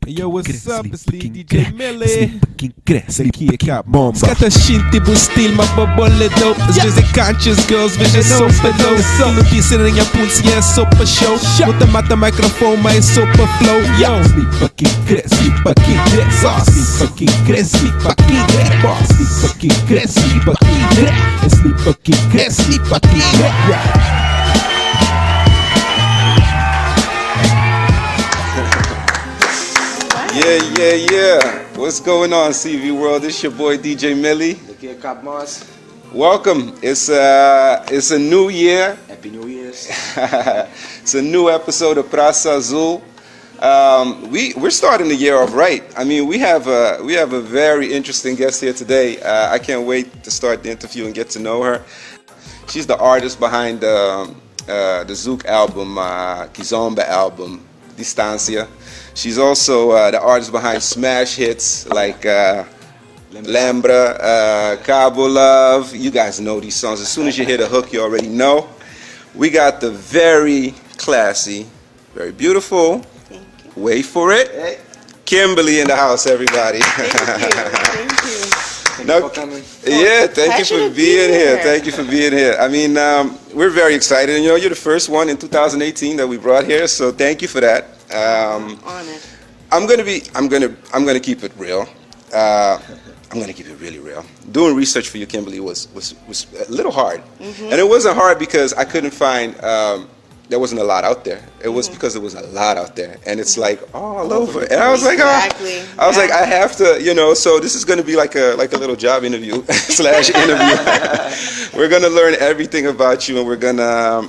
Yo, what's up? It's Lee DJ Millie. C'est qui est Cap Bomba. Skata bu stil mababolle dope. Visit conscious girls, vision super low. Solo pisen in your punsi and super show. Muta mata microphone, my super flow. Yo, sleep fucking cre, sleep fucking cre, sleep fucking cre, sleep fucking cre, sleep fucking cre, sleep fucking cre, sleep fucking cre, sleep fucking cre. Yeah. What's going on, CV World? It's your boy DJ Millie. Welcome. It's a new year. Happy New Year's. It's a new episode of Praçazul. We're starting the year off right. I mean, we have a very interesting guest here today. I can't wait to start the interview and get to know her. She's the artist behind the Zouk album, Kizomba album, Distancia. She's also the artist behind smash hits like Lembra, Cabo Love. You guys know these songs. As soon as you hear the hook, you already know. We got the very classy, very beautiful, wait for it, Kimberly in the house, everybody. Thank you. Thank you for coming. Yeah, thank you for being here. Thank you for being here. I mean, we're very excited. And, you know, you're the first one in 2018 that we brought here, so thank you for that. Honored. I'm gonna keep it real. I'm gonna keep it really real. Doing research for you, Kimberly, was a little hard, and it wasn't hard because I couldn't find. There wasn't a lot out there. It was because there was a lot out there, and it's like all over. And I was like, like, I have to, you know. So this is going to be like a little job interview slash interview. We're gonna learn everything about you, and we're gonna,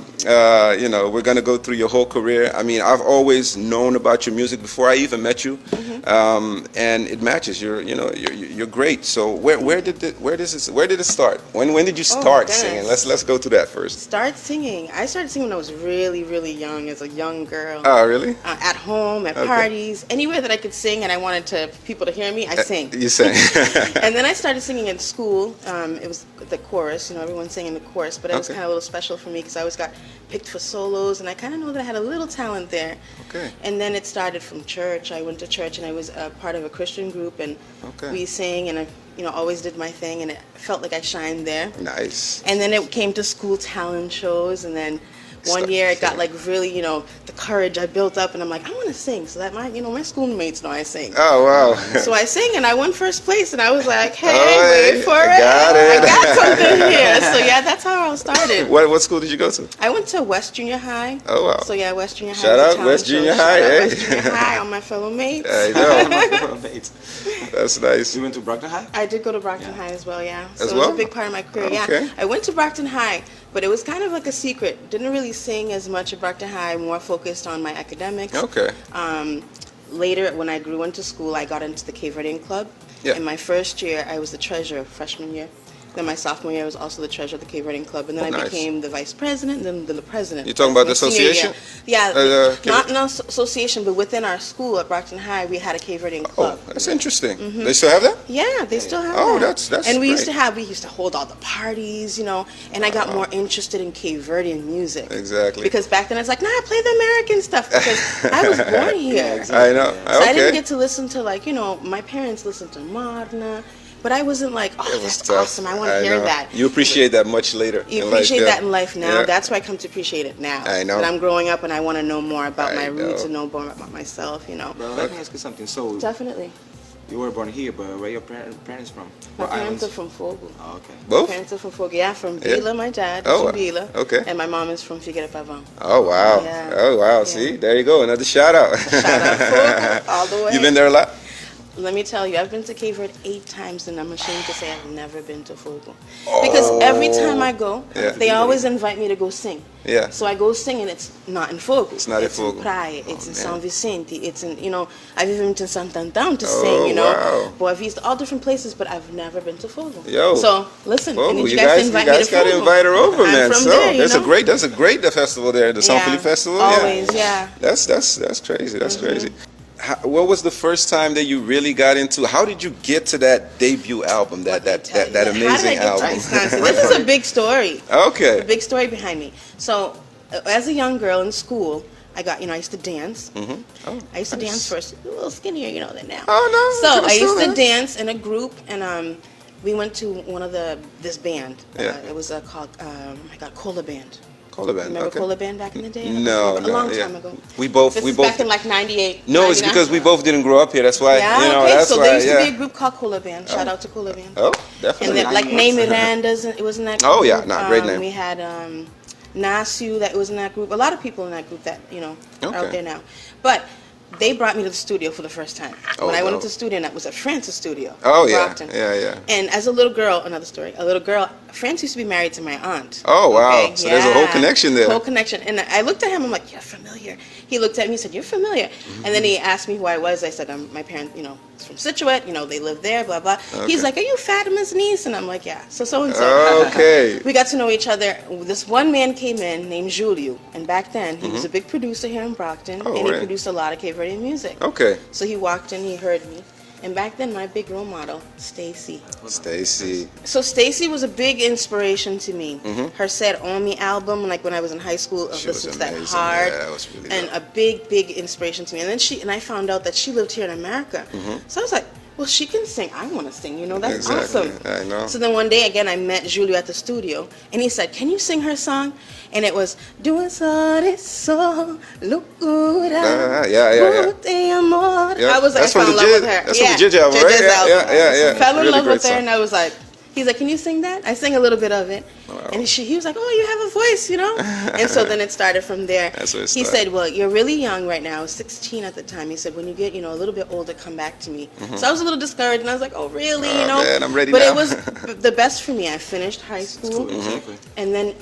we're gonna go through your whole career. I mean, I've always known about your music before I even met you, and it matches. You're great. So where did it start? When did you start singing? Let's go to that first. Start singing. I started singing when I was really young, as a young girl. Oh, really? At home, at parties, anywhere that I could sing and I wanted people to hear me, I sang. You sang. And then I started singing in school. It was the chorus, everyone sang in the chorus, but it was kind of a little special for me because I always got picked for solos, and I kind of know that I had a little talent there. Okay. And then it started from church. I went to church and I was part of a Christian group, and we sang, and I always did my thing, and it felt like I shined there. Nice. And then it came to school talent shows, and then one year it got like really, the courage I built up, and I'm like, I want to sing, so that my schoolmates know I sing. Oh, wow. So I sang, and I won first place, and I was like, hey, wait for got it. I got something here. So yeah, that's how it all started. What school did you go to? I went to West Junior High. Oh, wow. So yeah, West Junior High. Shout out West Junior High, hey. West Junior High, all my fellow mates. I know. That's nice. You went to Brockton High? I did go to Brockton High as well, yeah. So as it was a big part of my career, Okay. yeah. I went to Brockton High, but it was kind of like a secret. Didn't really sing as much at Brockton High, more focused on my academics. Okay. Later, when I grew into school, I got into the Cape Verdean club. Yeah. In my first year, I was the treasurer, freshman year. Then my sophomore year, I was also the treasurer of the Cape Verdean club. And then I became the vice president, and then the president. You're talking about the association? Yeah, not an association, but within our school at Brockton High, we had a Cape Verdean club. Oh, that's interesting. They still have that? Yeah, they still have Oh, that. that's And we great. used to hold all the parties, and I got more interested in Cape Verdean music. Exactly. Because back then I was like, nah, play the American stuff, because I was born here. I know. So I didn't get to listen to, my parents listened to Marna, but I wasn't like, oh, that's awesome, I want to hear that. You appreciate that much later. You appreciate that in life now. Yeah. That's why I come to appreciate it now. I know. When I'm growing up and I want to know more about my roots and know more about myself, Well, let me ask you something. So, Definitely. you were born here, but where are your parents from? My parents are from Fogo. Oh, okay. Both? My parents are from Fogo. Yeah, from Bila, my dad. Oh, from Bila. okay. And my mom is from Figueira Pavão. Oh, wow. Yeah. Oh, wow. Yeah. See, there you go. Another shout out. Shout out Fogo, all the way. You been there a lot? Let me tell you, I've been to Cape Verde 8 times, and I'm ashamed to say I've never been to Fogo. Because every time I go, they always invite me to go sing. Yeah. So I go sing, and it's not in Fogo. It's not in Fogo. It's in Praia, it's in man. São Vicente, it's in, I've even been to Santander to sing, wow. Boa Vista, all different places, but I've never been to Fogo. Yo. So, listen, I Fogo, need you guys to invite me to gotta Fogo. invite her over, I'm man. from So there, there's a great festival there, the São Felipe Festival. Always, yeah. That's crazy. That's crazy. What was the first time that you really got into? How did you get to that debut album, that amazing album? This is a big story. Okay. A big story behind me. So as a young girl in school, I got, I used to dance. Oh, I used to nice. dance first, a little skinnier, than now. Oh, no, So could've I used still to dance in a group, and we went to one of this band. Yeah. It was called, Cola Band. Cola Band. Remember Okay. Cola Band back in the day? No, a no, long yeah. time ago. We both, This we is both. back in like 98. No, it's 99. because we both didn't grow up here. That's why. Yeah, You know, okay. that's So why. there used to Yeah. be a group called Cola Band. Shout out to Cola Band. Oh, And definitely. then, like Name Miranda's, it was in that group. Oh, yeah, nah, great name. We had Nasu that was in that group. A lot of people in that group that, are Okay. out there now. But they brought me to the studio for the first time. Oh, When I went dope. into the studio, and that was at Francis' studio. Oh, in yeah. Brockton. Yeah. And as a little girl, another story, France used to be married to my aunt. Oh, wow. Okay? So there's a whole connection there. Whole connection. And I looked at him, I'm like, you're familiar. He looked at me, he said, you're familiar. And then he asked me who I was. I said, my parents, is from Scituate, they live there, blah, blah. Okay. He's like, are you Fatima's niece? And I'm like, yeah. So-and-so. Okay. We got to know each other. This one man came in named Julio. And back then, he was a big producer here in Brockton. Oh, and he really? produced a lot of Cape Verdean music. Okay. So he walked in, he heard me. And back then, my big role model, Stacy. Stacy. So Stacy was a big inspiration to me. Her Said On Me album, like when I was in high school, She was listened to that amazing. hard, Yeah, it was really and dope. a big inspiration to me. And then I found out that she lived here in America. So I was like, well, she can sing. I want to sing. That's Exactly. awesome. I know. So then one day again, I met Julio at the studio, and he said, "Can you sing her song?" And it was "Doing so locura, Yeah. de amor." Yeah. I was like, That's I from fell in the love Jid- with her. that's from the Jid album, right? Jid's Yeah, album. yeah. Fell in Really love great with her, song. and I was like, he's like, "Can you sing that?" I sang a little bit of it, and he was like, "Oh, you have a voice, And so then it started from there. That's where it He started. said, "Well, you're really young right now. I was 16 at the time." He said, "When you get, a little bit older, come back to me." So I was a little discouraged, and I was like, "Oh, really?" Oh, man, I'm ready but now. it was the best for me. I finished high school, Exactly. and then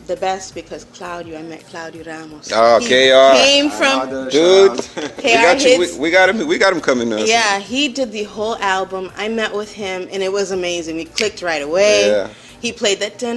the best because I met Claudio Ramos. Oh, He KR. came from Dude, KR hits. we got him coming up. Yeah, he did the whole album. I met with him, and it was amazing. We clicked right away. Yeah. He played that I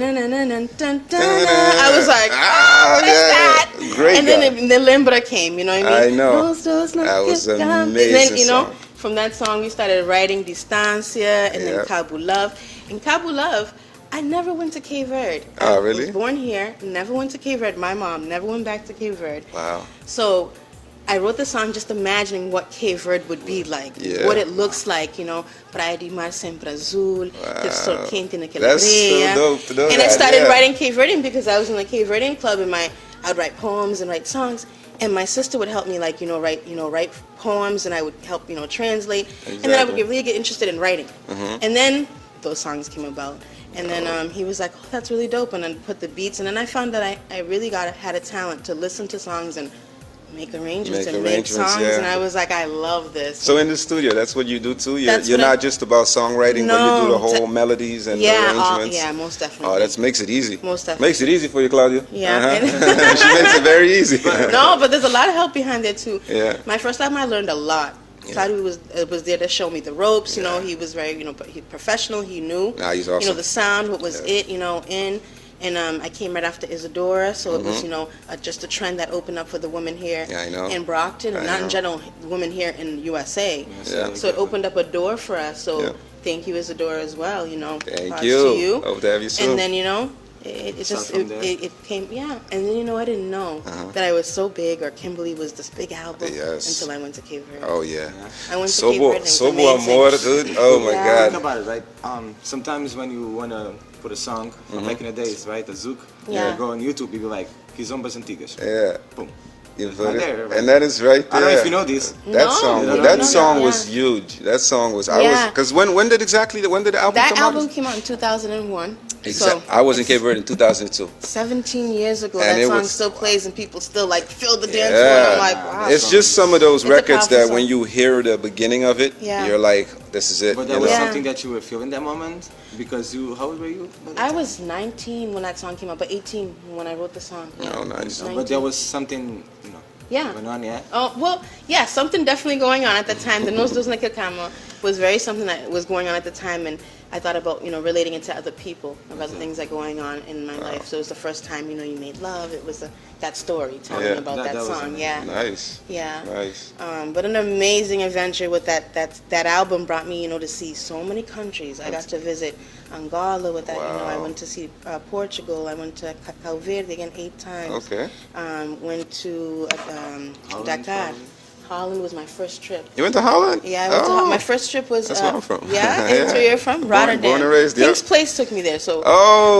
was like, Ah, that's yeah. that. Great and guy. then the Limbra came, you know what I mean? I know. Those doors like That was this an gum. amazing And then, song. from that song, we started writing Distancia and then Yep. Cabo Love. In Cabo Love, I never went to Cape Verde. Oh, I really? was born here, never went to Cape Verde. My mom never went back to Cape Verde. Wow. So I wrote the song just imagining what Cape Verde would be like, Yeah. what it looks like, Praia de Mar sempre azul, aquele sol quente naquela That's so areia. dope to know And I that, started yeah. writing Cape Verdean because I was in the Cape Verdean club, and I'd write poems and write songs, and my sister would help me write poems, and I would help translate, and then I would Exactly. really get interested in writing, and then those songs came about. And then he was like, "Oh, that's really dope," and then put the beats, and then I found that I really had a talent to listen to songs and make arrangements Make and make arrangements, songs, yeah. and I was like, I love this. So in the studio, that's what you do too. You're That's what not I- just about songwriting, but you do the whole melodies and the arrangements. yeah, most definitely. Oh, that makes it easy. Most definitely. Makes it easy for you, Claudia. Yeah. She makes it very easy. No, but there's a lot of help behind it too. Yeah. My first album, I learned a lot. Claudio was there to show me the ropes. He was very professional. He knew. Nah, he's awesome. The sound, what was it. And I came right after Isadora, so it was just a trend that opened up for the women here Yeah, I know. in Brockton, and I not know. in general, women here in USA. Yeah. So it opened up a door for us. So Yeah. thank you, Isadora, as well. Thank props you. to you. Hope to have you soon. And then it Start just from there. it came, and then I didn't know that I was so big, or Kimberly was this big album Yes. until I went to Cape Verde. Oh yeah. I went to Cape Verde, and it was Sobo amazing. amor, dude. Oh my Yeah. God. Think about it, right? Sometimes when you wanna put a song from back in the days, right? A zouk. Yeah. You go on YouTube, you be like, Kizombas Antigas. Yeah. Boom. You Right put it, there, right? and that is right there. I don't know if you know this. That No, song, no, that no, song no, was yeah. huge. That song was. Yeah. Because when did the album That come album out? came out in 2001. Exactly. So I was in Cape Verde in 2002. 17 years ago, And that it song was- still plays, and people still fill the dance floor. And I'm like, wow. It's just some of those It's a records powerful that song. when you hear the beginning of it, Yeah. you're like, this is it. But you that was know? Yeah. something that you were feeling that moment because how old were you? by that I time? was 19 when that song came out, but 18 when I wrote the song. Yeah. Oh, nice. But there was something, Yeah. going on, yeah. Oh, well, yeah, something definitely going on at the time. The Nos Dos Nakakama was something that was going on at the time, and I thought about, relating it to other people, about the things that are going on in my life. So it was the first time, you made love. It was that story telling about that song. Yeah. Nice. Yeah. Nice. But an amazing adventure with that album brought me, to see so many countries. I got to visit Angola with that. I went to see Portugal. I went to Cape Verdean 8 times. Okay. Went to Dakar. Holland was my first trip. You went to Holland? Yeah, I went to my first trip was. That's where I'm from. Yeah, and where you're from? Rotterdam. Born and raised, King's Place took me there, so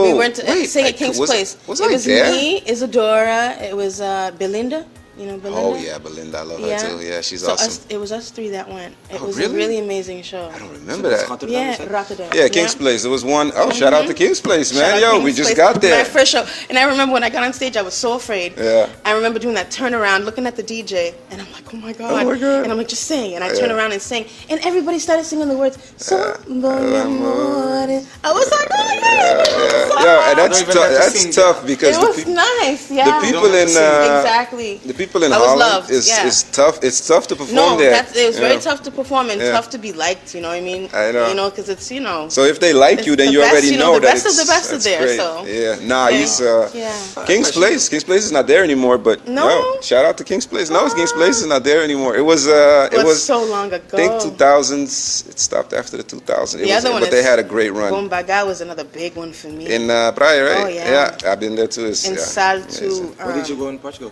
we went to sing at King's Place. Was it I was there? me, Isadora. It was Belinda. Belinda? Oh yeah, Belinda, I love her too. Yeah, she's awesome. It was us 3 that went. It was really? a really amazing show. I don't remember that. Yeah, Rotterdam. Yeah, King's Place. There was one. Oh, shout out to King's Place, man. Shout out Yo, we King's just Place. got there. My first show, and I remember when I got on stage, I was so afraid. Yeah. I remember doing that turnaround, looking at the DJ, and I'm like, oh my god. Oh my God. And I'm like, just sing, and I turn around and sing, and everybody started singing the words. I was like, oh my god. Yeah, and that's tough because it was nice. Yeah. the people in exactly. the people in I was Holland loved, is tough. It's tough to perform No, there. it was very tough to perform and tough to be liked. You know what I mean? I know. Because it's So if they like you, then the you best, already know the that best of the best is there. great. So yeah, nah, he's yeah. King's Place. King's Place is not there anymore. But No? shout out to King's Place. No, King's Place is not there anymore. It was so long ago. I think 2000s. It stopped after the 2000s. The other one, but they had a great run. Bombaga was another big one for me. In Praia, right? Oh, yeah. I've been there too. In Salto. Where did you go in Portugal?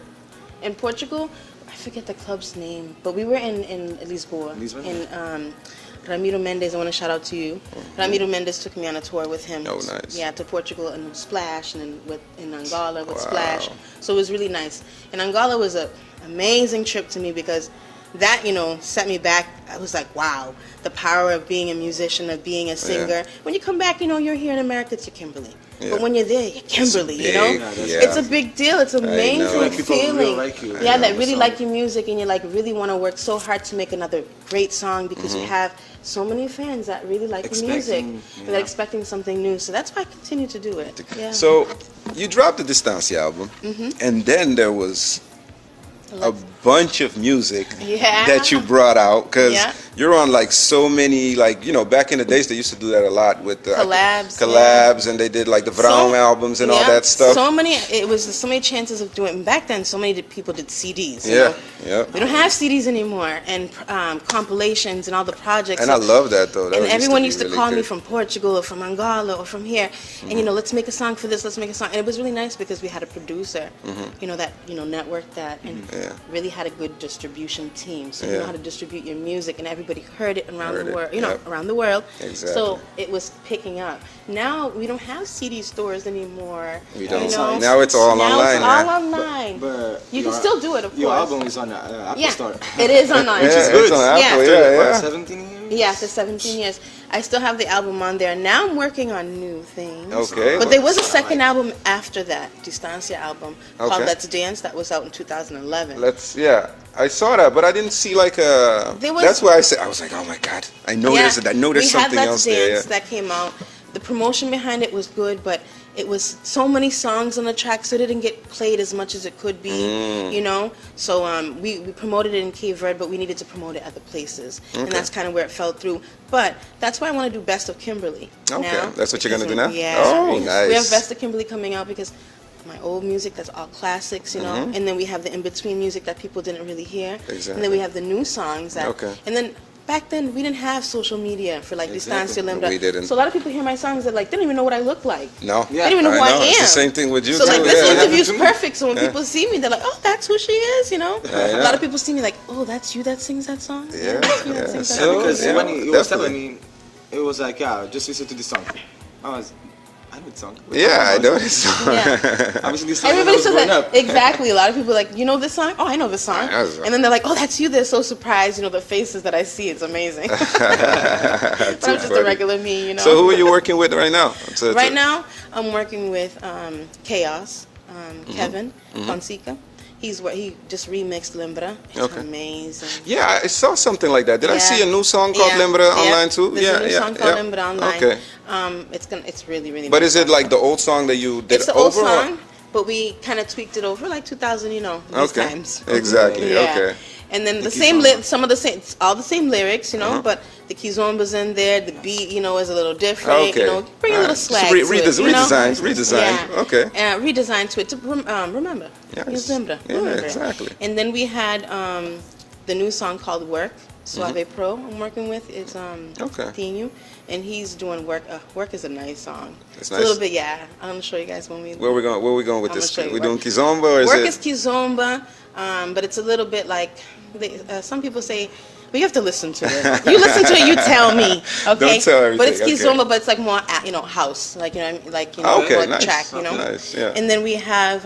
In Portugal, I forget the club's name, but we were in Lisboa. Lisbon? In Ramiro Mendes, I want to shout out to you. Ramiro Mendes took me on a tour with him. Oh, nice. Yeah, to Portugal and Splash, and then in Angola with Splash. So it was really nice. And Angola was an amazing trip to me because that, set me back. I was like, wow, the power of being a musician, of being a singer. When you come back, you're here in America, it's your Kimberly. Yeah. But when you're there, you're Kimberly, It's a big deal. It's amazing like feeling. Really like you. That really like your music, and you really want to work so hard to make another great song because you have so many fans that really like your music and they're expecting something new. So that's why I continue to do it. Yeah. So you dropped the Distancia album, and then there was a bunch of music that you brought out because you're on like so many, like back in the days they used to do that a lot with collabs and they did like the Brown albums and all that stuff. So many chances of doing it. Back then so many people did CDs. We don't have CDs anymore, and compilations and all the projects. And I love that though. And everyone used to call me from Portugal or from Angola or from here, and let's make a song for this, let's make a song. And it was really nice because we had a producer, that networked that and really had a good distribution team, so you know how to distribute your music, and everybody heard it around the world. Around the world. Exactly. So it was picking up. Now we don't have CD stores anymore. We don't. Now it's all online. It's all online. But you can still do it, of course. Your album is on the Apple Store. It is online. Which is good. It's on Apple. Yeah. 17 years. Yeah, after 17 years. I still have the album on there. Now I'm working on new things. Okay. But there was a second album after that, Distancia album, called Let's Dance, that was out in 2011. I saw that, but I didn't see like a... That's why I was like, oh my God, I know there's something else there. We had Let's Dance that came out. The promotion behind it was good, but it was so many songs on the track, so it didn't get played as much as it could be, So we promoted it in Cape Verde, but we needed to promote it other places. And that's kind of where it fell through. But that's why I want to do Best of Kimberly. Okay, now, that's what you're going to do now? Yeah. Oh, nice. We have Best of Kimberly coming out because my old music, that's all classics, and then we have the in-between music that people didn't really hear. Exactly. And then we have the new songs. And then back then, we didn't have social media for like Distancia Lembra. We didn't. So a lot of people hear my songs that like, they don't even know what I look like. No. They don't even know who I am. It's the same thing with you so too. Like this interview's perfect. So when people see me, they're like, oh, that's who she is, A Yeah. lot of people see me like, oh, that's you that sings that song? Yeah. That's you that sings that So, song? Because yeah, when you was telling definitely. me, it was like, just listen to this song. I know the song. I know this song. Yeah. Obviously, this song Everybody was says growing that. up. Exactly. A lot of people are like, you know this song? Oh, I know this song. I know this song. And then they're like, oh, that's you. They're so surprised. The faces that I see. It's amazing. But I'm just a regular me, So who are you working with right now? Right now, I'm working with Chaos, Kevin Fonseca. He just remixed Lembra. It's amazing. Yeah, I saw something like that. Did I see a new song called Lembra online too? There's a new song called Lembra online. Okay. It's really, really. But is it like the old song that you did? It's the old song, but we kind of tweaked it over like 2000, these times. Exactly. Yeah. Okay. And then The some of the same, all the same lyrics, you know, but the kizomba's in there. The beat, you know, is a little different. Okay. You know, bring a little swag to it. Redesigned. Okay. Redesigned to it to remember. Yes. Remember. Exactly. And then we had the new song called Work. Suave Pro I'm working with is Tinu, and he's doing Work. Work is a nice song. It's nice. A little bit, yeah. I'm show you guys when we. Where we going with this? We doing kizomba or is Work it? is kizomba, but it's a little bit like some people say. But you have to listen to it. You listen to it, you tell me, okay? Don't tell everything. But it's kizomba, but it's like more, you know, house, like nice. track, you know. Nice, yeah. And then we have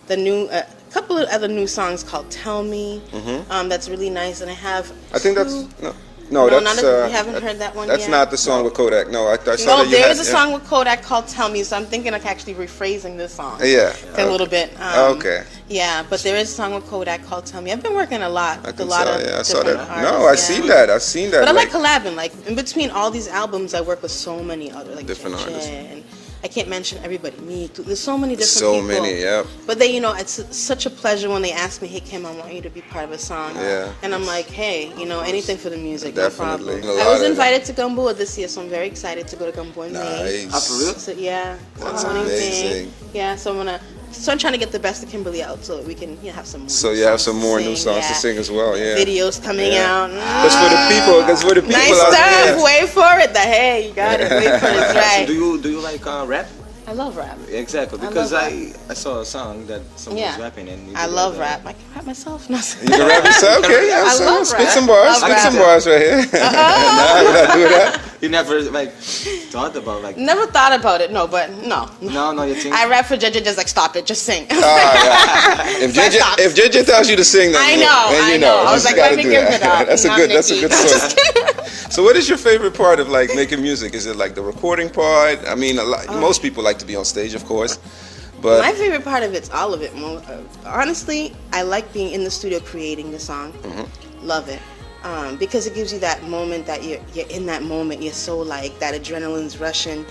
the new. Couple of other new songs called "Tell Me." That's really nice, and I have. I think that's you haven't heard that one yet. That's not the song with Kodak. No, I saw no, that you there had, is a song with Kodak called "Tell Me," so I'm thinking of actually rephrasing this song. Yeah, a little bit. Okay. Yeah, but there is a song with Kodak called "Tell Me." I've been working a lot with a lot of I saw that. artists, No, I've seen that. I've seen that. But I like collabing. Like in between all these albums, I work with so many other different artists. And I can't mention everybody. Me, too. There's so many different so people. Many, yeah. But they, you know, it's such a pleasure when they ask me, "Hey Kim, I want you to be part of a song." Yeah. And I'm like, "Hey, you know, anything for the music, Definitely. no problem." I was invited to Gamboa this year, so I'm very excited to go to Gamboa in May. Nice. For real? So yeah, That's Gamboa in May. amazing. Yeah, so I'm trying to get the best of Kimberly out so that we can have some more. So you have some more new songs to sing as well, yeah. Videos coming out. That's for the people. Nice out stuff. there. Wait for it. Hey, you got it. Wait for it. Right. So do you like rap? I love rap. Exactly, because I saw a song that someone was rapping and I love rap. I can rap myself. No. You can rap yourself? Okay, yeah. I love spit rap. some bars. Love Spit some rap. bars right here. Nah, we're not doing that. You never thought about Never thought about it. No, but no. No, you think. I rap for JJ. Just like stop it. Just sing. Yeah. If JJ tells you to sing, then I you know. know. I was like, let me give it up. That's a good source. So what is your favorite part of like making music? Is it like the recording part? I mean, most people like to be on stage, of course. But my favorite part of it's all of it. Honestly, I like being in the studio creating the song. Love it. Because it gives you that moment that you're in that moment. You're so like that adrenaline's rushing.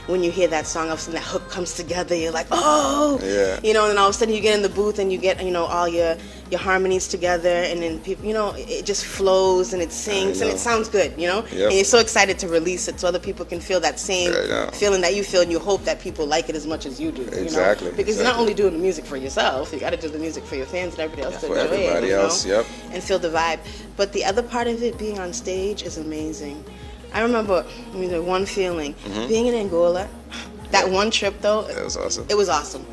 When you hear that song, all of a sudden that hook comes together. You're like, oh, yeah. You know, and then all of a sudden you get in the booth and you get, you know, all your harmonies together, and then people, you know, it just flows and it sings and it sounds good, you know. Yep. And you're so excited to release it so other people can feel that same feeling that you feel, and you hope that people like it as much as you do. Exactly. You know? Because you're not only doing the music for yourself, you got to do the music for your fans and everybody else to for enjoy everybody it, else, you know? And feel the vibe. But the other part of it, being on stage, is amazing. I remember one feeling, being in Angola. That one trip though, it was awesome. It was awesome.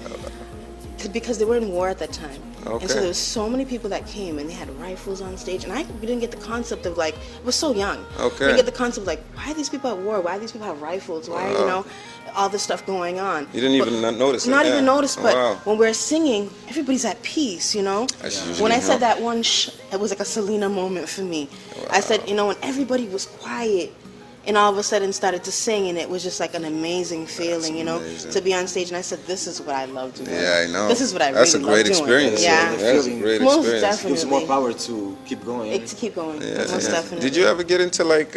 Because they were in war at that time. Okay. And so there was so many people that came, and they had rifles on stage, and we didn't get the concept of like, I was so young. Okay. We didn't get the concept of like, why are these people at war? Why do these people have rifles? Why, you know, all this stuff going on? You didn't even notice it. Not even notice, but wow. when we're singing, everybody's at peace, you know? When I said that one, it was like a Selena moment for me. Wow. I said, you know, when everybody was quiet, and all of a sudden started to sing, and it was just like an amazing feeling, you know, to be on stage. And I said, this is what I love doing. Yeah, I know. This is what I That's really a great love experience. doing. Yeah, That's a great most experience. definitely. Gives you more power to keep going. To keep going. Yeah, Most definitely. Did you ever get into like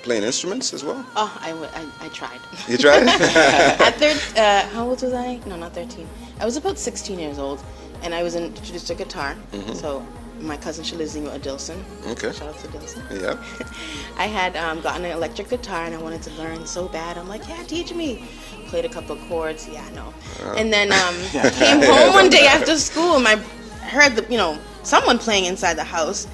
playing instruments as well? Oh, I tried. You tried? At how old was I? No, not 13. I was about 16 years old, and I was introduced to guitar. So my cousin, she lives in Adilson. Okay. Shout out to Adilson. Yeah. I had gotten an electric guitar, and I wanted to learn so bad. I'm like, yeah, teach me. Played a couple of chords. Yeah, no. And then I came home one day after school, and I heard someone playing inside the house.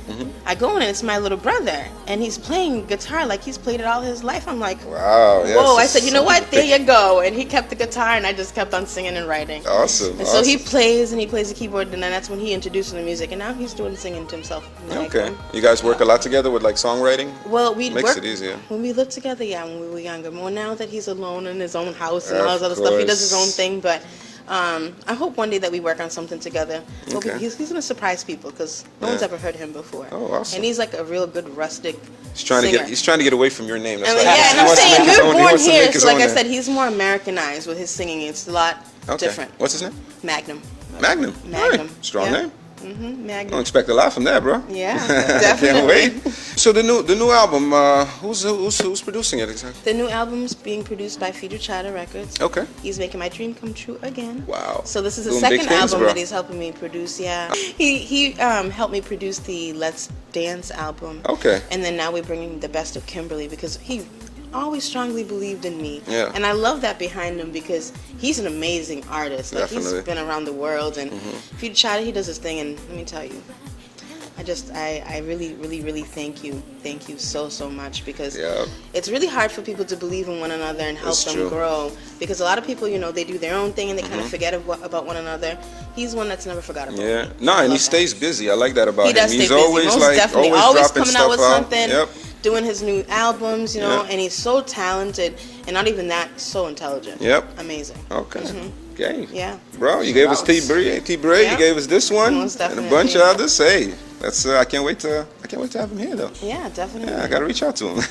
I go in, and it's my little brother, and he's playing guitar like he's played it all his life. I'm like, wow. Yes. Whoa! I said, you know what? There you go. And he kept the guitar, and I just kept on singing and writing. Awesome. And so he plays, and he plays the keyboard, and then that's when he introduced me to music, and now he's doing singing to himself. Okay. You guys work a lot together with like songwriting? Well, we makes it easier. When we lived together, when we were younger. More now that he's alone in his own house and all this other stuff, he does his own thing, but. I hope one day that we work on something together. Okay. He's going to surprise people because no one's ever heard him before. Oh, awesome. And he's like a real good rustic singer. He's trying to get away from your name. That's and I'm saying we're born here. So like I said, he's more Americanized with his singing. It's a lot different. What's his name? Magnum. Magnum. Magnum. Right. Strong name. Magnet. Don't expect a lot from that, bro. Yeah, I can't wait. So the new album, who's producing it exactly? The new album's being produced by Feeder Chatter Records. Okay. He's making my dream come true again. Wow. So this is the Doing big second things, album bro. that he's helping me produce. Yeah. He helped me produce the Let's Dance album. Okay. And then now we're bringing the best of Kimberly because he always strongly believed in me. Yeah. And I love that behind him because he's an amazing artist. Like Definitely. he's been around the world and Feeder Chatter, he does his thing, and let me tell you, I really thank you. Thank you so much because it's really hard for people to believe in one another and help them grow. Because a lot of people, they do their own thing and they kind of forget about one another. He's one that's never forgot about me. Yeah. No, and he stays busy. I like that about him. He does stay He's busy. always Most like definitely. always Always dropping coming out with stuff something. Yep. Doing his new albums, Yeah. and he's so talented and not even that, so intelligent. Yep. Amazing. Okay. Okay. Yeah. Bro, you gave us T-Bray, Yeah. you gave us this one, Most and a definitely. bunch of others. Hey, that's I can't wait to have him here though. Yeah, definitely. Yeah, I gotta reach out to him.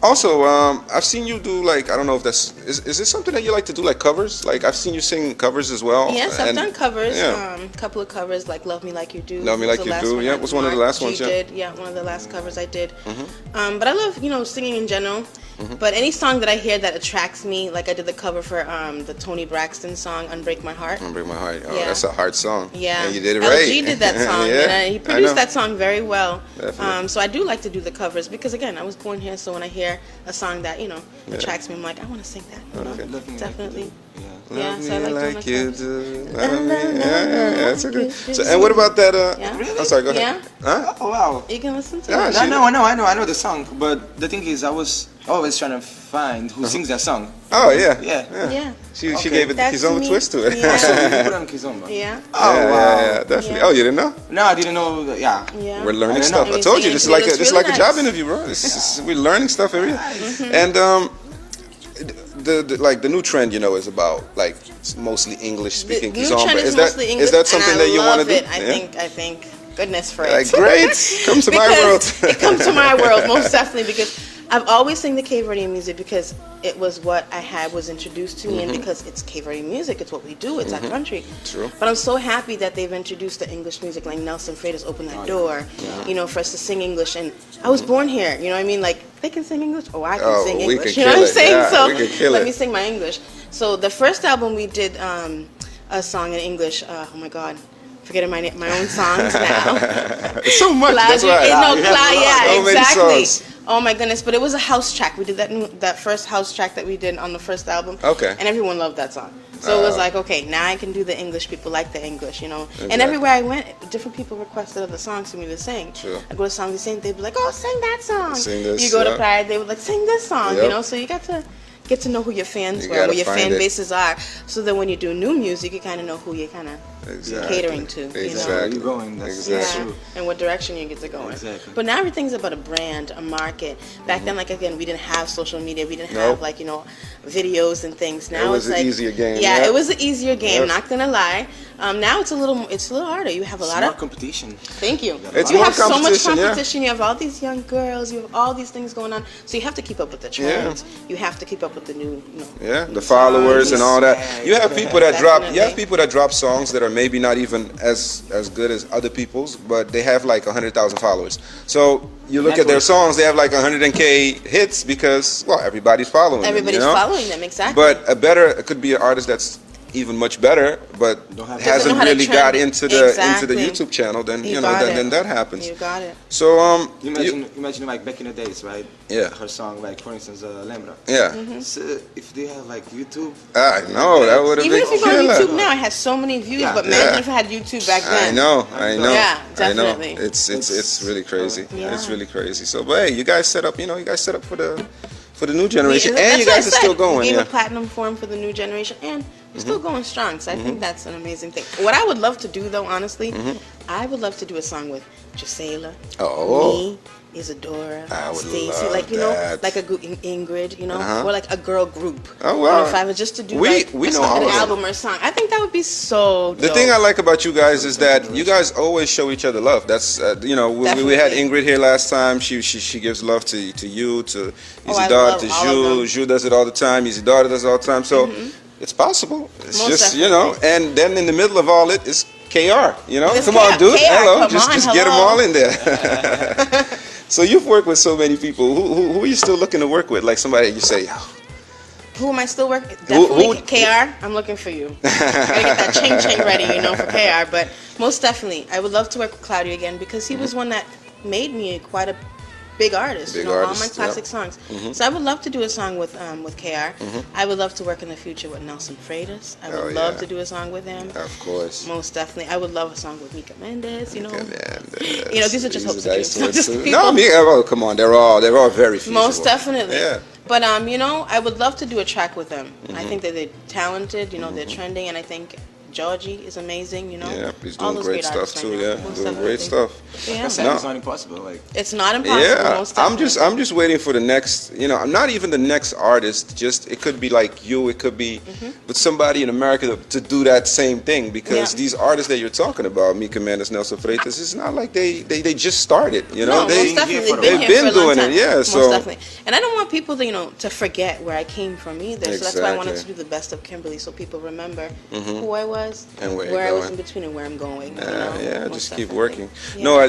Also, I've seen you do like, I don't know if is this something that you like to do, like covers? Like I've seen you sing covers as well. Yes, I've and- done covers. Yeah. A couple of covers like "Love Me Like You Do." Love Me was Like the You last Do, one yeah, that was one of the Mark last ones, G yeah. did. Yeah, one of the last covers I did. But I love singing in general. But any song that I hear that attracts me, like I did the cover for the Toni Braxton song "Unbreak My Heart." Break My Heart. Oh, Yeah. that's a hard song. Yeah, And you did it right. LG did that song, Yeah, and he I produced know. that song very well. Definitely. So I do like to do the covers because, again, I was born here. So when I hear a song that attracts me, I'm like, I want to sing that. Okay. Definitely. Yeah. Yeah, Love so I me like like doing you the do. I Love me. love Yeah, that's a good. you. So, and what about that? Yeah. I'm sorry. Go ahead. Yeah. Huh? Oh wow. You can listen to Yeah, it. she- I know the song, but the thing is, I was always trying to find who sings that song. Oh yeah. Yeah. Yeah. She Okay. gave it That's his own me. twist to it. Yeah. So you put on Kizomba. Yeah. Oh yeah, wow. yeah, definitely. Yeah. Oh, you didn't know? No, I didn't know. Yeah. Yeah. We're learning I stuff. know. I told you, Singing this is to like it, this is it's like a really job nice. interview, bro. We're learning stuff every day. And the new trend, is about like mostly English speaking The new kizomba. trend is mostly English. Is that something and that you want to do? I think. Goodness for Like it. great, come to my world. Because it comes to my world most definitely because I've always sang the Cape Verdean music because it was what was introduced to me and because it's Cape Verdean music, it's what we do, it's our country. True. But I'm so happy that they've introduced the English music, like Nelson Freitas opened that door, for us to sing English. And I was born here, you know what I mean? Like, they can sing English, I can sing we English. can You know kill what I'm it. saying? Yeah, So we can kill let it. me sing my English. So the first album we did a song in English. Oh my God. Forgetting my own songs now. It's so much. That's Cloud, right. no, You have Cloud, yeah, so many exactly. songs. Oh my goodness, but it was a house track. We did that first house track that we did on the first album. Okay. And everyone loved that song. So it was like, okay, now I can do the English. People like the English, And Exactly. everywhere I went, different people requested other songs for me to sing. Sure. I go to songs to sing, they'd be like, oh, sing that song. Sing this, You go to yeah. Pride, they would like, sing this song, Yep. So you got to get to know who your fans You were, gotta where your find fan it. bases are. So that when you do new music, you kind of know who you're kind of catering to. Exactly. Where you going? That's Exactly. true. And what direction you get to go in. Exactly. But now everything's about a brand, a market. Back then, like again, we didn't have social media. We didn't Nope. have videos and things. Now was it's an like easier game, Yeah, yeah. it was an easier game. Yep. Not gonna lie. Now it's a little harder. You have a lot More of. competition. Thank you. It's You more have so much competition, yeah. competition. You have all these young girls. You have all these things going on. So you have to keep up with the trends. You have to keep up with the new. Yeah, the followers and all that. You have people that drop. You have Definitely. people that drop songs that are maybe not even as good as other people's, but they have like 100,000 followers. So you look at their songs, they have like 100K hits because everybody's following Everybody's them. following them exactly. But it could be an artist that's even much better, but Don't have- Doesn't know hasn't how to really trend. got into the Exactly. YouTube channel. Then You got it. then that happens. You got it. So Imagine like back in the days, right? Yeah. Her song, like for instance, Lembra. yeah, So if they have like YouTube, I know that would have Even been if you go on killer. YouTube now, it has so many views. Yeah. But imagine Yeah. if it had YouTube back then. I know. Yeah, I know. definitely. It's really crazy. Yeah. It's really crazy. So, but hey, you guys set up. For the new generation, That's and you what guys I are said. still going. We gave Yeah. a platinum form for the new generation, and we're still going strong. So I think that's an amazing thing. What I would love to do, though, honestly, I would love to do a song with Gisela, Oh. me, Isadora, I would Stacy, love like that. like a Ingrid, Uh-huh. or like a girl group. Oh, wow. If I was just to do We know all an of them. album or song, I think that would be so. The dope. thing I like about you guys is that you guys always show each other love. That's we had Definitely. Ingrid here last time. She gives love to you, to Oh, I Isidore, love to all of them. Jules. Jules does it all the time. Isidore does it all the time. So It's possible. It's Most just, definitely. you know, and then in the middle of all it is KR, you know? It's Come on, KR. dude. Hello. Come Just on, get them hello. all in there. So you've worked with so many people. Who are you still looking to work with? Like somebody you say, Who am I still working? Definitely who- KR. I'm looking for you. Gotta get that ching ready, you know, for KR. But most definitely, I would love to work with Claudio again because he was one that made me quite a big artist. Big you know, all artist, my classic yeah. songs. So I would love to do a song with KR. I would love to work in the future with Nelson Freitas. I would Oh, love yeah. to do a song with him. Of course. Most definitely, I would love a song with Mika Mendes. You know, And, you know, these are just hopes and nice dreams. ones, Just too. people. No, I mean, oh, come on. They're all very feasible. Most definitely. Yeah. But you know, I would love to do a track with them. I think that they're talented. You know, they're trending, and I think Georgie is amazing. You know, Yeah, he's All doing those great stuff artists too. right now. Yeah, Most doing definitely. great stuff. Yeah. Like I said, No. it's not impossible. Like, It's not impossible. Yeah, most I'm definitely. I'm just waiting for the next. You know, I'm not even the next artist. Just it could be like you. It could be with somebody in America to do that same thing because Yeah. these artists that you're talking about, Mika Mendes, Nelson Freitas, it's not like they just started. You know, No, they most definitely. they've Been here been for a long doing it. time. Yeah, Most so definitely. And I don't want people to, you know, to forget where I came from either. So that's why I wanted to Exactly. do the best of Kimberly, so people remember who I was And where you're I was going. in between and where I'm going. you Yeah, know? yeah, Most just keep definitely. working. Yeah. No,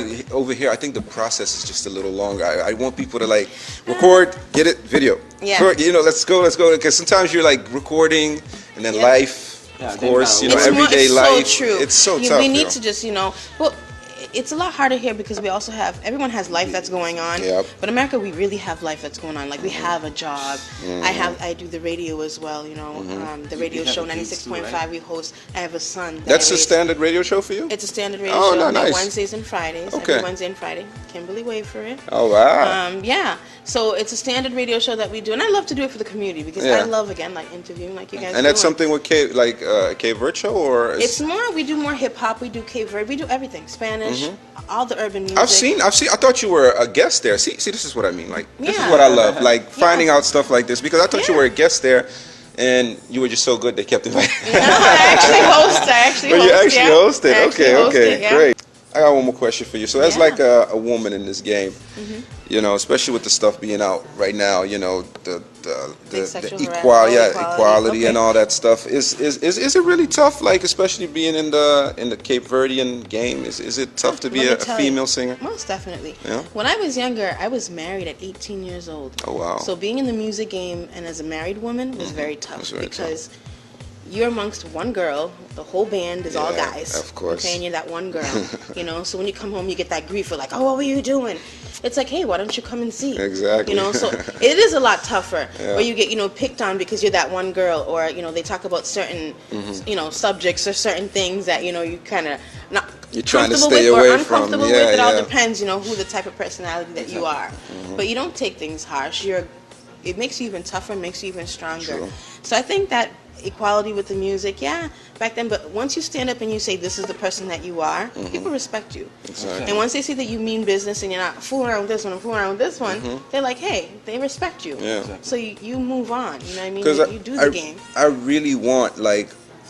over here, I think the process is just a little longer. I want people to like record, get it, video. Yeah. You know, let's go. Because sometimes you're like recording and then Yeah. life, Yeah, of then course, now you know, it's everyday it's life. so true. It's so You- tough. We you need know. to just, you know, well, it's a lot harder here because we also have, everyone has life that's going on. Yep. But America, we really have life that's going on. Like we have a job. I do the radio as well. You know, the radio You have show the kids too, 96.5. right? We host. I have a son. that That's I a raised. standard radio show for you? It's a standard radio Oh, show. no, on nice. Wednesdays and Fridays. Okay. Every Wednesday and Friday. Kimberly wave for it. Oh, wow. Yeah. So it's a standard radio show that we do, and I love to do it for the community because Yeah. I love again like interviewing like you guys. And that's doing. something with Cape Virtual or? It's more. We do more hip hop. We do Cape Verde. We do everything. Spanish. All the urban music. I've seen. I thought you were a guest there. See, this is what I mean. Like, this is Yeah. what I love. Like finding out stuff like this because I thought you Yeah. were a guest there, and you were just so good they kept inviting. No, I actually host. But you actually hosted. I actually Okay, hosted, yeah. great. I got one more question for you. So as Yeah. like a woman in this game, you know, especially with the stuff being out right now, you know, the Big sexual equality equality. and Okay. all that stuff. Is it really tough? Like especially being in the Cape Verdean game, is it tough to be Let me a tell you. female singer? Most definitely. Yeah? When I was younger, I was married at 18 years old. Oh wow. So being in the music game and as a married woman was very tough It's very because you're amongst one girl, the whole band is all Yeah, guys. of course. Okay, and you're that one girl, you know. So when you come home, you get that grief for like, oh, what were you doing? It's like, hey, why don't you come and see? Exactly. You know, so it is a lot tougher. Yeah. Or you get, you know, picked on because you're that one girl, or you know, they talk about certain, you know, subjects or certain things that you know you kind of not You're trying to comfortable stay with away or from. uncomfortable Yeah, with. It all yeah. depends, you know, who the type of personality that you are. But you don't take things harsh. It makes you even tougher, makes you even stronger. True. So I think that equality with the music, yeah, back then. But once you stand up and you say this is the person that you are, people respect you. Exactly. And once they see that you mean business and you're not fooling around with this one and fooling around with this one, they're like, hey, they respect you. Yeah. So you move on. You know what I mean? Because You do the game. I really want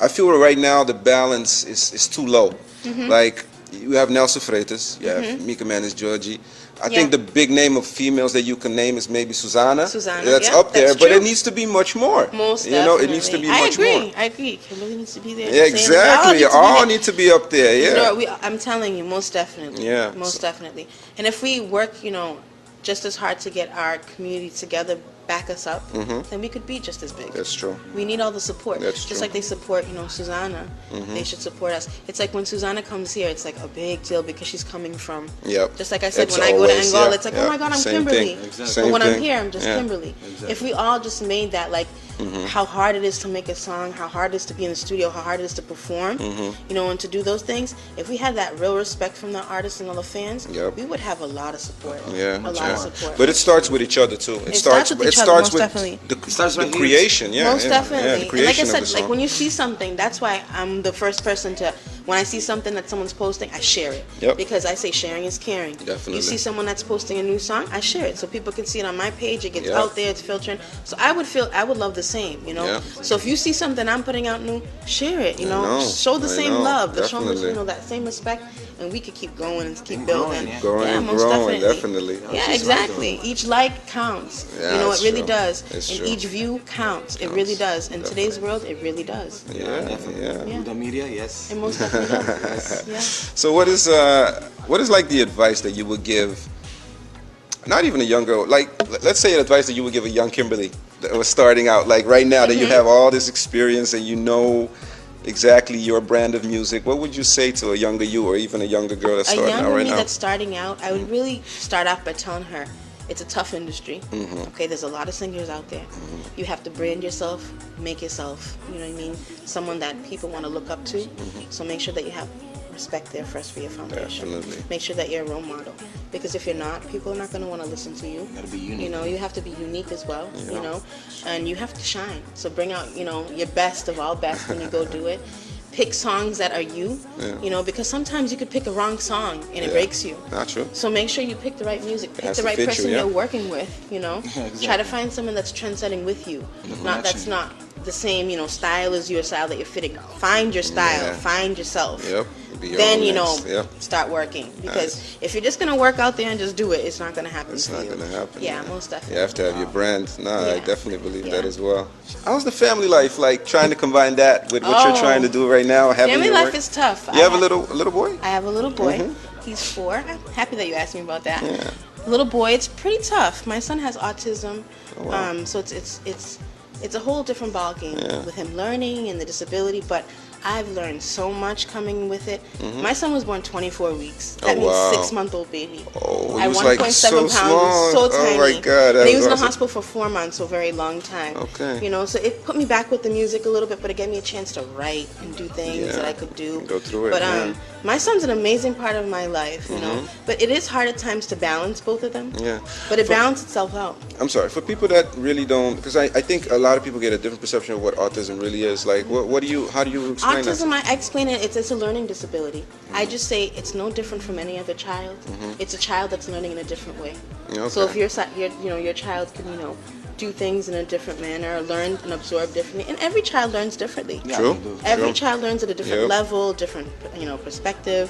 I feel right now the balance is too low. Mm-hmm. Like you have Nelson Freitas, you have Mika Mendes, Georgie. I Yeah. think the big name of females that you can name is maybe Susanna. Susanna, That's yeah, up there, that's but it true. needs to be much more. Most you know, it needs to definitely. be much more. I agree. Kimberly needs to be there. Yeah, Same. They all exactly. need to be All there. need to be up there. Yeah. You know, I'm telling you, most definitely. Yeah. Most definitely. And if we work, you know, just as hard to get our community together, back us up, then we could be just as big. That's true. We need all the support. That's just true. like they support, you know, Susanna. They should support us. It's like when Susanna comes here, it's like a big deal because she's coming from. Yep. Just like I said, It's when I go to always, Angola, yeah, it's like, yeah, oh my God, I'm same Kimberly. thing. Exactly. But Same when thing. I'm here, I'm just Yeah. Kimberly. Exactly. If we all just made that, like, how hard it is to make a song, how hard it is to be in the studio, how hard it is to perform, you know, and to do those things. If we had that real respect from the artists and all the fans, Yep. we would have a lot of support. Yeah, a lot yeah. of support. But it starts with each other too. It starts with each other, most with definitely. the starts the right here. creation. Yeah, Most yeah, definitely. Yeah, the And like I creation of said, the like song. when you see something, that's why I'm the first person to, when I see something that someone's posting, I share it. Yep. Because I say sharing is caring. Definitely. You see someone that's posting a new song, I share it so people can see it on my page. It gets Yep. out there, it's filtering. So I would love the same, you know. Yeah. So if you see something I'm putting out new, share it. You know, know. show the I same know. love, show Definitely. you know that same respect, and we could keep going and keep building. yeah. Growing, most definitely. Yeah, She's exactly. right, Each like counts. Yeah, You know, it's it really true. does. It's And true. each view counts. It really does. In today's world, it really does. Yeah, Definitely. yeah. Yeah. With the media, yes. It most definitely does. Yeah. So what is like the advice that you would give, not even a younger, like let's say advice that you would give a young Kimberly that was starting out, like right now that you have all this experience and you know exactly your brand of music, what would you say to a younger you or even a younger girl that's A starting out younger right me now? that's starting out, I would really start off by telling her it's a tough industry. Okay, there's a lot of singers out there. You have to brand yourself, make yourself, you know what I mean, someone that people want to look up to. So make sure that you have respect there first for your foundation. Definitely. Make sure that you're a role model, because if you're not, people are not going to want to listen to you. Gotta be unique. You know, you have to be unique as well. You know, and you have to shine. So bring out, you know, your best of all best when you go do it. Pick songs that are you. You know, because sometimes you could pick a wrong song and it breaks you. Not true. So make sure you pick the right music, pick has the to right fit you, person yeah. you're working with, you know. Exactly. Try to find someone that's trendsetting with you. Not that's not the same, you know, style as your style that you're fitting. Find your style, Yeah. find yourself. Yep. Be your Then own you know, next. Yep. start working. Because if you're just gonna work out there and just do it, it's not gonna happen It's for not you. gonna happen. Yeah, man. most definitely. You have to have your brand. No, I Yeah. definitely believe Yeah. that as well. How's the family life like? Trying to combine that with what you're trying to do right now. Having Family your life work? is tough. You have a little boy? I have a little boy. He's 4. I'm happy that you asked me about that. Little boy, it's pretty tough. My son has autism, so it's a whole different ball game with him learning and the disability. But I've learned so much coming with it. My son was born 24 weeks. That means wow. 6-month-old baby. Oh, he At was 1.7 like pounds, so he was small. so tiny. Oh my God, that And he was was in the awesome. hospital for 4 months, so a very long time. Okay. You know, so it put me back with the music a little bit, but it gave me a chance to write and do things that I could do. Go through it, But yeah. my son's an amazing part of my life, you know. But it is hard at times to balance both of them. Yeah. But it balances itself out. I'm sorry, for people that really don't, because I think a lot of people get a different perception of what autism really is. Like, how do you explain Autism, that? I explain it, it's a learning disability. I just say it's no different from any other child. It's a child that's learning in a different way. Okay. So if your child can, you know, do things in a different manner, learn and absorb differently, and every child learns differently. Yeah, True. they do. Every True. child learns at a different Yep. level, different, you know, perspective.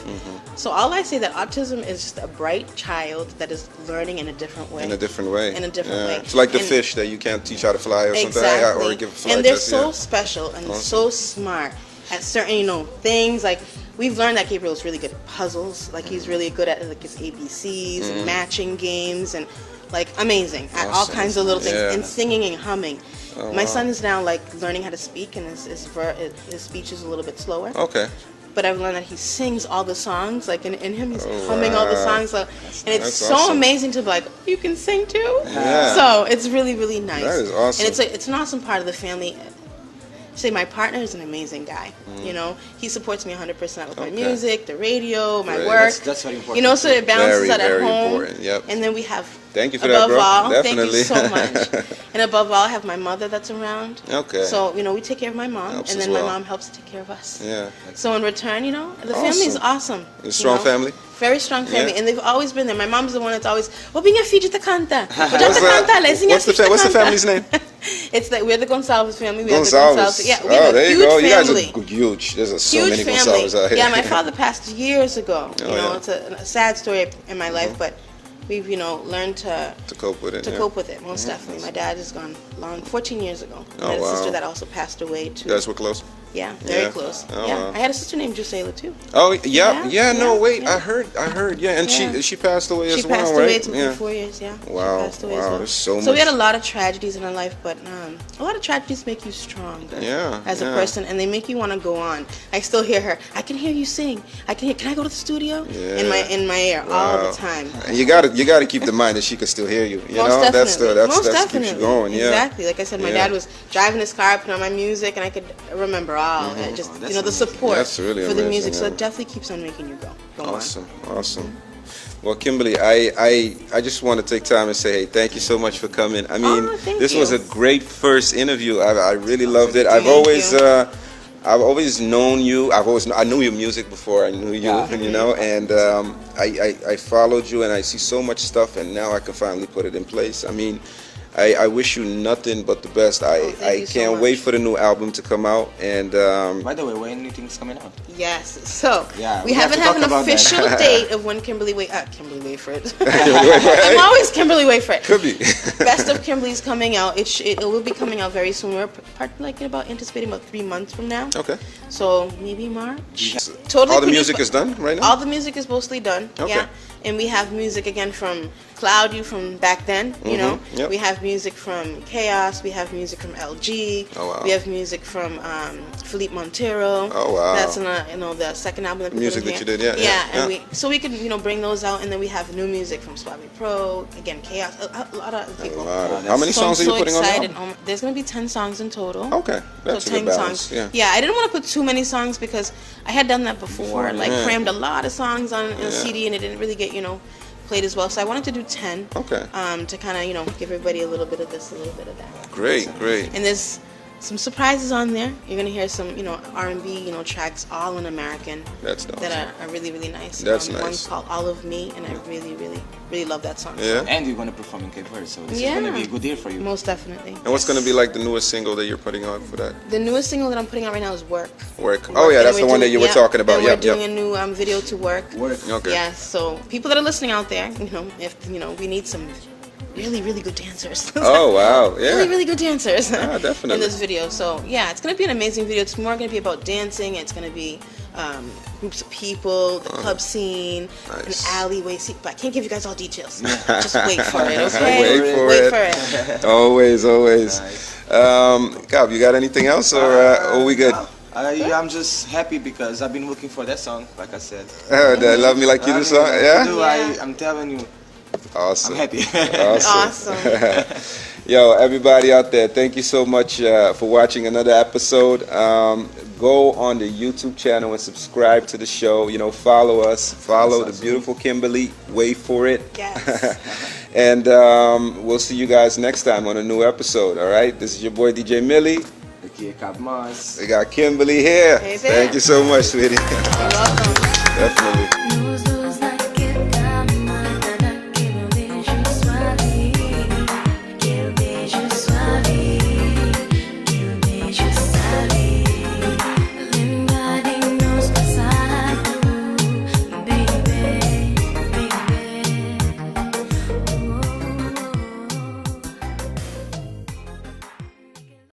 So all I say that autism is just a bright child that is learning in a different way. In a different way. In a different way. It's like the And- fish that you can't teach how to fly or something. Exactly. Or give a fly And they're test, so yeah. special and so smart at certain, you know, things. Like we've learned that Gabriel's really good at puzzles. Like he's really good at like his ABCs and matching games and like amazing at all Awesome. kinds of little things Yeah. and singing and humming. Oh, My wow. son is now like learning how to speak and his speech is a little bit slower. Okay. But I've learned that he sings all the songs, like in him, he's humming all the wow. songs. So, and it's that's so awesome. amazing to be like, you can sing too? Yeah. So it's really, really nice. That is awesome. And it's an awesome part of the family. Say my partner is an amazing guy. You know, he supports me 100% with my Okay. music, the radio, my Great. work. That's very important. You know, so it balances Very, out at very home. important, yep. And then we have, Thank you for that, above bro. all, Definitely. thank you so much. And above all, I have my mother that's around. Okay. So, you know, we take care of my mom, Helps and as then my well. mom helps take care of us. Yeah. So in return, you know, the family is awesome. A you strong know? family? Very strong family, Yeah. and they've always been there. My mom's the one that's always, "Obinga fiji te canta, What's the family's name? It's that we're the Gonsalves family. We Gonzalez. have the Gonsalves. Yeah, we have a there you huge go. You guys family. are huge. There's so Huge many family. Gonzalez out here. Yeah, my father passed years ago. Oh, You know, yeah. it's a sad story in my life, but we've, you know, learned to cope with it. to yeah. cope with it, most definitely. My dad is gone long, 14 years ago. I Oh, had a wow. sister that also passed away too. You guys were close? Yeah, very Yeah. close. Oh, yeah, wow. I had a sister named Jusela too. Oh, yeah. No, yeah, wait. yeah. I heard. Yeah, and Yeah. she passed away She as well, passed right? away. It took yeah. me 4 years. Yeah. Wow, She passed away as wow, well. there's so So we much- had a lot of tragedies in our life, but a lot of tragedies make you stronger. Yeah, As a yeah. person, and they make you want to go on. I still hear her. I can hear you sing. Can I go to the studio? Yeah. In my ear all Wow. the time. And you gotta keep in mind that she could still hear you. You Most know, definitely. that's Most keeps definitely. you going. Yeah. Exactly. Like I said, my Yeah. dad was driving his car, putting on my music, and I could remember all. Just that's the amazing. support That's really for the amazing, music. So yeah. it definitely keeps on making you go Awesome. Well, Kimberly, I just want to take time and say, hey, thank you so much for coming. I mean, thank this you. was a great first interview. I really loved it. I've Thank always known you. I knew your music before I knew you, Yeah. you know, and I followed you, and I see so much stuff, and now I can finally put it in place. I mean, I wish you nothing but the best. I you so can't much. wait for the new album to come out. And By the way, when do you think it's coming out? Yes. So Yeah, we we have haven't to had talk an about that. official date of when Kimberly for it. I'm always Kimberly wait for it. could be. Best of Kimberly's coming out. It will be coming out very soon. We're anticipating about 3 months from now. Okay. So maybe March. All the could music be- is done right now? All the music is mostly done. Okay. Yeah. And we have music again from Cloud You from back then, you know. Yep. We have music from Chaos. We have music from LG. Oh, wow. We have music from Philippe Montero. Oh, wow. That's in the second album that we Music put in that here. you did, yeah, yeah, And yeah. so we could bring those out, and then we have new music from Suave Pro. Again, Chaos. A lot of other people. Wow. How many So I'm songs are you so putting excited. on now? There's gonna be 10 songs in total. Okay, that's a good balance. Yeah. I didn't want to put too many songs because I had done that before. Like yeah. crammed a lot of songs on a CD, and it didn't really get played as well. So I wanted to do 10. Okay. To kind of give everybody a little bit of this, a little bit of that. Great, great. And there's some surprises on there. You're gonna hear some R&B tracks all in American. That's dope. That are really really nice. That's nice. One's called All of Me, and I really really really love that song. Yeah. And you're gonna perform in Cape Verde, so it's Yeah. gonna be a good year for you. Most definitely. And what's going to be like the newest single that you're putting out for that? The newest single that I'm putting out right now is Work. Work. Oh, yeah, that's the one that you were talking about. And Yep, we're doing yep. a new video to Work. Okay. Yeah, so people that are listening out there, if we need some really really good dancers. Oh, wow. Yeah. Really really good dancers. Yeah, definitely. In this video. So yeah, it's gonna be an amazing video. It's more gonna be about dancing. It's gonna be groups of people, the club scene, Nice. an alleyway scene. But I can't give you guys all details. Just wait for it, okay? Wait for it. Always, always. Gab, you got anything else, or are we good? I'm just happy because I've been looking for that song, like I said. The Love Me Like You Do song? Yeah? I'm telling you, Awesome. I'm happy. Awesome. Awesome. Yo, everybody out there, thank you so much for watching another episode. Go on the YouTube channel and subscribe to the show. Follow us. Follow the beautiful Kimberly. Wait for it. Yes. And we'll see you guys next time on a new episode. All right? This is your boy DJ Millie. We got Kimberly here. Hey there. Thank you so much, sweetie. You're welcome. Definitely.